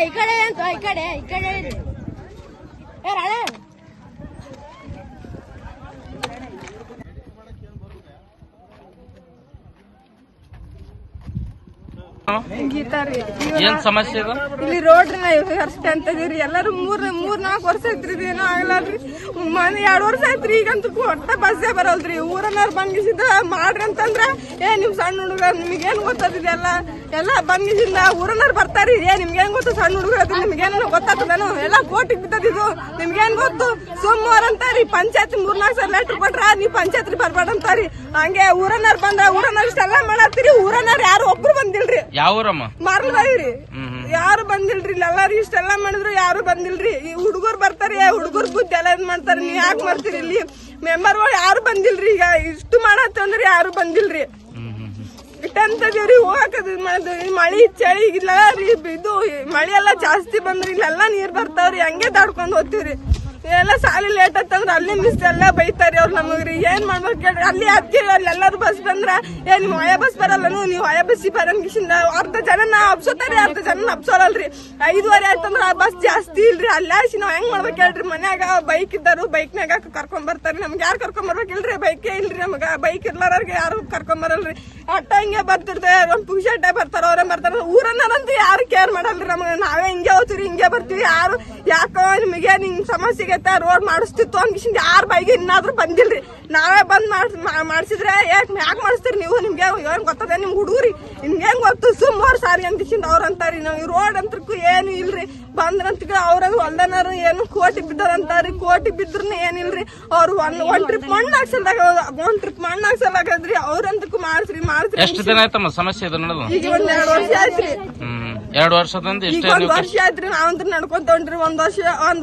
इकडे इकडे इकडे राळे ಏನ್ ಸಮಸ್ಯೆ ಇದು? ಇಲ್ಲಿ ರೋಡ್ ಅಷ್ಟೇ ಅಂತದಿರಿ. ಎಲ್ಲರೂ ಮೂರ್ 4 ವರ್ಷ ಐತ್ರಿ. ಏನೋ ಆಗಲ್ರಿ. 2 ವರ್ಷ ಐತ್ರಿ. ಈಗಂತೂ ಒಟ್ಟ ಬಸ್ಸೇ ಬರಲ್ರಿ. ಊರನ್ನವ್ರು ಬಂಗಿಸಿದ ಮಾಡ್ರಿ ಅಂತಂದ್ರ ನಿಮ್ ಸಣ್ಣ ಹುಡುಗ ನಿಮ್ಗೇನ್ ಗೊತ್ತದಿದೆಲ್ಲ ಎಲ್ಲ ಬಂಗಿಸಿಂದ ಊರನ್ನವ್ರು ಬರ್ತಾರಿ. ನಿಮ್ಗೇನ್ ಗೊತ್ತು ಸಣ್ಣ ಹುಡುಗ ನಿಮ್ಗೇನ್ ಗೊತ್ತಾಗ್ತದನು? ಎಲ್ಲ ಕೋಟಿಗೆ ಬಿದ್ದದಿದು ನಿಮ್ಗೇನ್ ಗೊತ್ತು? ಸೋಮವಾರ ಅಂತಾರಿ ಪಂಚಾಯತ್ 3-4 ಸಲ ಲೆಟರ್ ಕೊಟ್ರ ನೀವ್ ಪಂಚಾಯತ್ರಿ ಬರ್ಬೇಡ ಅಂತಾರಿ. ಹಂಗೆ ಊರನ್ನವ್ರು ಬಂದ್ರ ಊರನ್ನವ್ರು ಇಷ್ಟೆಲ್ಲ ಮಾಡತ್ತೀರಿ. ಊರನ್ನವ್ರು ಯಾರು ಒಬ್ರು ಬಂದಿಲ್ರಿ. ಯಾವೂರಮ್ಮ? ಮಾರ್ಲದಾಗಿರಿ. ಯಾರು ಬಂದಿಲ್ರಿ. ಎಲ್ಲಾರು ಇಷ್ಟೆಲ್ಲಾ ಮಾಡಿದ್ರು ಯಾರು ಬಂದಿಲ್ರಿ. ಈ ಹುಡುಗರು ಬರ್ತಾರೆ. ಹುಡುಗರ್ ಬುದ್ಧಿ ಎಲ್ಲ ಇದ್ ಮಾಡ್ತಾರೆ. ನೀವ್ ಯಾಕೆ ಮಾಡ್ತೀರಿ? ಇಲ್ಲಿ ಮೆಂಬರ್ಗಳು ಯಾರು ಬಂದಿಲ್ರಿ. ಈಗ ಇಷ್ಟು ಮಾಡತ್ತಂದ್ರೆ ಯಾರು ಬಂದಿಲ್ರಿ. ಇಟ್ಟಂತದೇವ್ರಿ ಹೋಗಾಕದ್ ಮಾಡಿದ್ವಿ. ಮಳಿ ಚಳಿ ಇಲ್ಲ ರೀ. ಇದು ಮಳಿ ಎಲ್ಲಾ ಜಾಸ್ತಿ ಬಂದ್ರಿ. ಇಲ್ಲೆಲ್ಲಾ ನೀರ್ ಬರ್ತಾವ್ರಿ. ಹಂಗೆ ದಾಡ್ಕೊಂಡ್ ಹೋಗ್ತಿವ್ರಿ. ಎಲ್ಲ ಸಾಲಿ ಲೇಟ್ ಆತಂದ್ರ ಅಲ್ಲಿ ಮಿಸ್ ಎಲ್ಲ ಬೈತಾರಿ ಅವ್ರು ನಮಗ್ರಿ. ಏನ್ ಮಾಡ್ಬೇಕು ಕೇಳ್ರಿ. ಅಲ್ಲಿ ಹತ್ತಿರ ಅಲ್ಲಿ ಎಲ್ಲಾರು ಬಸ್ ಬಂದ್ರ ನಿಮ್ ಹೊಯ ಬಸ್ ಬರಲ್ಲನು ನೀವು ಹೊಯ ಬಸ್ಸಿ ಬರಂಗಿಸಿಂದ ಅರ್ಧ ಜನ ಹಬ್ಸೋತಾರಿ. ಅರ್ಧ ಜನ ಹಬ್ಸೋರಲ್ರಿ. 5:15 ಆಯ್ತಂದ್ರ ಆ ಬಸ್ ಜಾಸ್ತಿ ಇಲ್ರಿ. ಅಲ್ಲಾಸಿ ನಾವ್ ಹೆಂಗ್ ಮಾಡ್ಬೇಕು ಹೇಳ್ರಿ. ಮನ್ಯಾಗ ಬೈಕ್ ಇದ್ದಾರು ಬೈಕ್ನಾಗ ಕರ್ಕೊಂಡ್ ಬರ್ತಾರಿ. ನಮ್ಗೆ ಯಾರು ಕರ್ಕೊಂಡ್ ಬರ್ಬೇಕಿಲ್ರಿ. ಬೈಕೇ ಇಲ್ರಿ ನಮಗ. ಬೈಕ್ ಇರ್ಲಾರ್ಗೆ ಯಾರು ಕರ್ಕೊಂಡ್ ಬರಲ್ರಿ. ಅಟ್ಟ ಹಿಂಗೆ ಬರ್ತಿರ್ತೆ. ಒಂದ್ ಪುಷಾಟ ಬರ್ತಾರ. ಅವ್ರೇ ಬರ್ತಾರ. ಊರನ್ನಂತೂ ಯಾರು ಕೇರ್ ಮಾಡಲ್ರಿ ನಮ್ಗೆ. ನಾವೇ ಹಿಂಗೆ ಹೋಗ್ತೀವಿ ಹಿಂಗೆ ಬರ್ತೀವಿ. ಯಾರು ಯಾಕೋ ನಿಮಗೆ ನಿಂಗ್ ಸಮಸ್ಯೆ ರೋಡ್ ಮಾಡಿಸ್ತಿತ್ತು ಅನ್ಕಿಸಿಂದ ಯಾರ ಬೈಗೆ ಇನ್ನಾದ್ರೂ ಬಂದಿಲ್ರಿ. ನಾವೇ ಬಂದ್ ಮಾಡ್ಸಿದ್ರೆ ಯಾಕೆ ಮಾಡಿಸ್ತೀರಿ ನೀವು? ನಿಮ್ಗೆ ಏನ್ ಗೊತ್ತದ ನಿಮ್ ಹುಡುಗ್ರಿ? ನಿಮ್ಗೇನ್ ಗೊತ್ತು? ಸುಮಾರು ಸಾರಿ ಅಂತಿಸಿಂದ ಅವ್ರ ಅಂತಾರಿ. ನಾವ್ ಈ ರೋಡ್ ಅಂತಕ್ಕೂ ಏನು ಇಲ್ರಿ. ಬಂದ್ರಂತ ಅವ್ರ ಹೊಲ್ದನಾರು ಏನು ಕೋಟಿ ಬಿದ್ದಾರಂತಾರಿ. ಕೋಟಿ ಬಿದ್ರು ಏನಿಲ್ರಿ. ಅವ್ರು ಒಂದ್ ಟ್ರಿಪ್ ಮಣ್ಣು ಹಾಕ್ಸಲ್ಲಾಗದ್ರಿ. ಅವ್ರಂತಕ್ಕೂ ಮಾಡ್ಸ್ರಿ. ಎಷ್ಟು ದಿನ ಆಯ್ತಮ್ಮ ಸಮಸ್ಯೆ ಇದು ನಡೆದು? ಈಗ 2 ವರ್ಷ ಆಯ್ತ್ರಿ. 2 ವರ್ಷದಿಂದ ಈಗ 1 ವರ್ಷ ಆಯ್ತ್ರಿ. ನಾವಂತ್ರ ನಡ್ಕೊಂತ ಹೊಂಟ್ರಿ. ಒಂದ್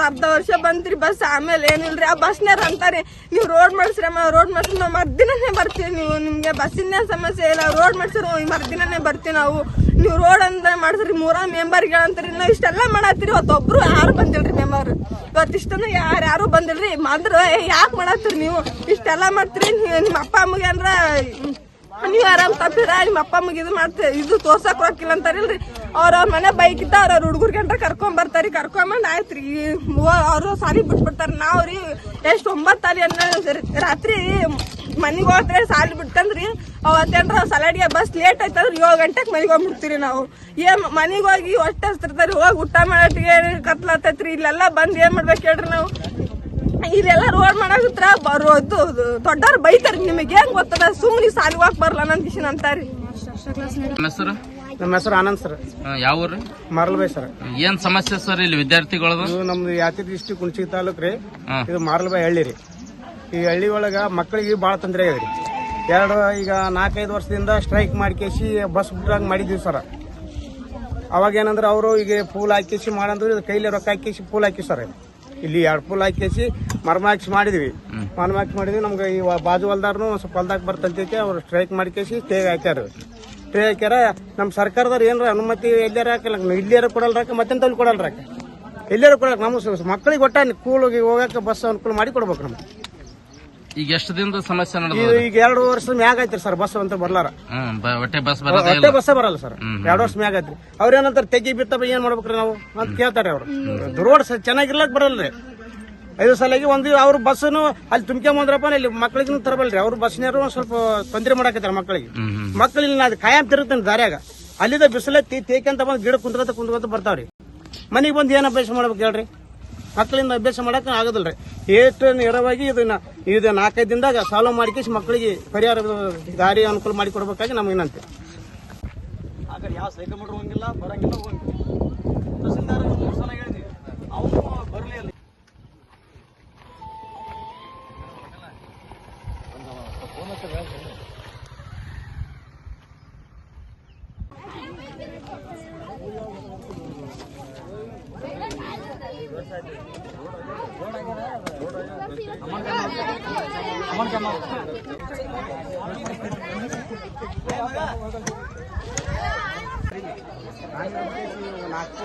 ಅರ್ಧ ವರ್ಷ ಬಂತ್ರಿ ಬಸ್. ಆಮೇಲೆ ಏನಿಲ್ರಿ. ಆ ಬಸ್ನಾರ ಅಂತಾರಿ ನೀವ್ ರೋಡ್ ಮಾಡ್ಸ್ರಮ್ಮ ರೋಡ್ ಮಾಡ್ಸ್ರಿ. ನಾವ್ ಮರ್ದಿನೇ ಬರ್ತೀವಿ. ನೀವು ನಿಮ್ಗೆ ಬಸ್ಸಿನ ಸಮಸ್ಯೆ ಇಲ್ಲ. ರೋಡ್ ಮಾಡ್ಸಿರೋ ಮರ್ದಿನೇ ಬರ್ತೀವಿ ನಾವು. ನೀವು ರೋಡ್ ಅಂತ ಮಾಡ್ಸ್ರಿ. 3 ಮೆಂಬರ್ಗೆ ಅಂತರಿ. ನಾವ್ ಇಷ್ಟೆಲ್ಲಾ ಮಾಡತ್ತೀರಿ. ಇವತ್ತೊಬ್ರು ಯಾರು ಬಂದಿಲ್ರಿ ಮೆಂಬರ್. ಇವತ್ತಿಷ್ಟನ್ನು ಯಾರು ಬಂದಿಲ್ರಿ. ಮಾತ್ರ ಯಾಕೆ ಮಾಡತ್ತೀರಿ ನೀವು? ಇಷ್ಟೆಲ್ಲಾ ಮಾಡ್ತೀರಿ. ನಿಮ್ಮ ಅಪ್ಪ ಅಮ್ಮಗೆ ಅಂದ್ರ ನೀವ್ ಆರಾಮ್ ತಪ್ಪಿರ. ನಿಮ್ಮ ಅಪ್ಪ ಅಮ್ಮಗೆ ಇದು ಮಾಡ್ತೀರಿ. ಇದು ತೋರ್ಸಕ್ ರೊಕ್ಕಿಲ್ಲ ಅಂತಾರಿಲ್ರಿ. ಅವ್ರ ಮನೆ ಬೈಕ್ ಇದ್ದ ಅವ್ರ ಹುಡುಗರ್ ಗಂಟ ಕರ್ಕೊಂಡ್ ಬರ್ತಾರಿ. ಕರ್ಕೊಂಬಂದ್ ಆಯ್ತ್ರಿ. ಅವ್ರು ಸಾಲಿ ಬಿಟ್ಬಿಡ್ತಾರ. ನಾವ್ರಿ ಎಷ್ಟ್ 9 ಅಲ್ಲಿ ರಾತ್ರಿ ಮನಿಗ್ ಹೋದ್ರೆ ಸಾಲಿ ಬಿಡ್ತಂದ್ರಿ. ಅವತ್ತೇನ್ರ ಸಲಾಡಿಗೆ ಬಸ್ ಲೇಟ್ ಆಯ್ತಂದ್ರ 7 ಗಂಟೆಗೆ ಮನಿಗ್ ಹೋಗ್ಬಿಡ್ತೀರಿ ನಾವು. ಮನಿಗ್ ಹೋಗಿ ಹೊಟ್ಟೆ ಹಸ್ತಿರ್ತಾರಿ. ಹೋಗಿ ಊಟ ಮಾಡಟ್ಟಿಗೆ ಕತ್ಲತ್ತೈತ್ರಿ. ಇಲ್ಲೆಲ್ಲಾ ಬಂದ್ ಏನ್ ಮಾಡ್ಬೇಕು ಹೇಳ್ರಿ ನಾವು? ಇಲ್ಲೆಲ್ಲ ರೋಡ್ ಮಾಡಾಕತ್ರ ಬರೋದು ದೊಡ್ಡವ್ರು ಬೈತಾರಿ. ನಿಮಗೆ ಹೆಂಗ್ ಗೊತ್ತದ? ಸುಮ್ನಿ ಸಾಲಿ ಹೋಗಕ್ ಬರಲ್ಲ ನಂದಿಶನ್ ಅಂತಾರಿ. ನಮ್ಮ ಹೆಸರು ಆನಂದ್ ಸರ್. ಯಾವ ಊರು? ಮಾರ್ಲಬಾಯಿ ಸರ್. ಏನ್ ಸಮಸ್ಯೆ ಸರ್ ಇಲ್ಲಿ ವಿದ್ಯಾರ್ಥಿಗಳದು? ನಮ್ದು ಯಾದಗಿರಿ ಡಿಸ್ಟ್ರಿಕ್ಟ್ ಹುಣಸಗಿ ತಾಲೂಕ್ ರೀ. ಇದು ಮಾರ್ಲಬಾಯಿ ಹಳ್ಳಿ ರೀ. ಈ ಹಳ್ಳಿ ಒಳಗ ಮಕ್ಕಳಿಗೆ ಬಾಳ ತೊಂದರೆ ಆಗ್ಯದ್ರಿ. ಈಗ 4-5 ವರ್ಷದಿಂದ ಸ್ಟ್ರೈಕ್ ಮಾಡ್ಕೇಸಿ ಬಸ್ ಬಿಟ್ಟಾಗ ಮಾಡಿದ್ವಿ ಸರ್. ಅವಾಗ ಏನಂದ್ರೆ ಅವರು ಈಗ ಪೂಲ್ ಹಾಕಿಸಿ ಮಾಡಂದ್ರೆ ಕೈಲಿ ರೊಕ್ಕ ಹಾಕಿಸಿ ಪೂಲ್ ಹಾಕಿ ಸರ್. ಇಲ್ಲಿ 2 ಪೂಲ್ ಹಾಕಿಸಿ ಮರ್ಮಾಕ್ಸಿ ಮಾಡಿದ್ವಿ. ನಮ್ಗೆ ಈ ಬಾಜು ಹೊಲ್ದಾರ್ನು ಸ್ವಲ್ಪ ಹೊಲ್ದಾಕ್ ಬರ್ತಂತೈತಿ. ಅವ್ರು ಸ್ಟ್ರೈಕ್ ಮಾಡ್ಕೇಸಿ ಸ್ಟೇ ಹಾಕ್ಯಾರ. ನಮ್ಮ ಸರ್ಕಾರದವ್ರು ಏನಾರ ಅನುಮತಿ ಎಲ್ಲಾರ ಹಾಕಲ್ಲ. ಇಲ್ಲಿಯಾರ ಕೊಡಲ್ರಾಕ ಮತ್ತೆಂತ ಕೊಡಲ್ರಾಕ. ಎಲ್ಲಾರ ಕೊಡಕ್ ನಮ್ಮ ಮಕ್ಕಳಿಗೆ ಒಟ್ಟ ಕೂಳಿಗೆ ಹೋಗಕ್ಕೆ ಬಸ್ ಅನುಕೂಲ ಮಾಡಿ ಕೊಡ್ಬೇಕು ನಮ್ಗೆ. ಈಗ ಎಷ್ಟು ದಿನದ ಸಮಸ್ಯೆ ನಡೆದ? ಈಗ 2 ವರ್ಷ ಮ್ಯಾಗ ಐತ್ರಿ ಸರ್. ಬಸ್ ಅಂತ ಬರ್ಲಾರ. ಒಟ್ಟೆ ಬಸ್ ಬರಲ್ಲ ಸರ್. 2 ವರ್ಷ ಮ್ಯಾಗ ಐತ್ರಿ. ಅವ್ರೇನಂತಾರೆ ತೆಗಿ ಬಿತ್ತಪ್ಪ ಏನ್ ಮಾಡ್ಬೇಕ್ರಿ ನಾವು ಅಂತ ಕೇಳ್ತಾರೆ. ಅವ್ರು ರೋಡ್ ಚೆನ್ನಾಗಿರ್ಲಕ್ ಬರಲ್ರಿ. 5 ಸಲಗಿ ಒಂದು ಅವ್ರ ಬಸ್ನು ಅಲ್ಲಿ ತುಂಬ್ಕೊಂಬಂದ್ರಪ್ಪ ಇಲ್ಲಿ ಮಕ್ಳಿಗೂ ತರಬಲ್ರಿ. ಅವ್ರ ಬಸ್ನಾರು ಸ್ವಲ್ಪ ತೊಂದರೆ ಮಾಡಾಕತ್ತಾರ ಮಕ್ಕಳಿಗೆ. ಮಕ್ಕಳಿಲ್ಲ ಅದು ಕಾಯಂ ತಿರುತ್ತೇನೆ ದಾರ್ಯಾಗ. ಅಲ್ಲಿದ ಬಿಸಿಲತ್ತಿ ತೇಕಂತ ಬಂದ್ ಗಿಡ ಕುಂತ್ಕೊಂತ ಬರ್ತಾವ್ರಿ. ಮನಿಗೆ ಬಂದು ಏನ್ ಅಭ್ಯಾಸ ಮಾಡ್ಬೇಕು ಹೇಳ್ರಿ? ಮಕ್ಕಳಿಂದ ಅಭ್ಯಾಸ ಮಾಡಕ್ ಆಗೋದಿಲ್ರಿ. ಎಷ್ಟು ನೇರವಾಗಿ ಇದು 4-5 ದಿನದಾಗ ಸಾಲ್ವ್ ಮಾಡಿಕೇಸಿ ಮಕ್ಕಳಿಗೆ ಪರಿಹಾರ ದಾರಿ ಅನುಕೂಲ ಮಾಡಿ ಕೊಡ್ಬೇಕಾಗಿ ನಮ್ಗೆ ಏನಂತೆ. ಯಾವ ಸೈಕಲ್ ಮೋಟರ್ ಹೋಗಿಲ್ಲ ಬರಂಗಿಲ್ಲ ತಹಸೀಲ್ದಾರ್ ಹೇಳಿದ್ವಿ. ಅವನು ಬರಲಿಲ್ಲ. ನಾಲ್ಕು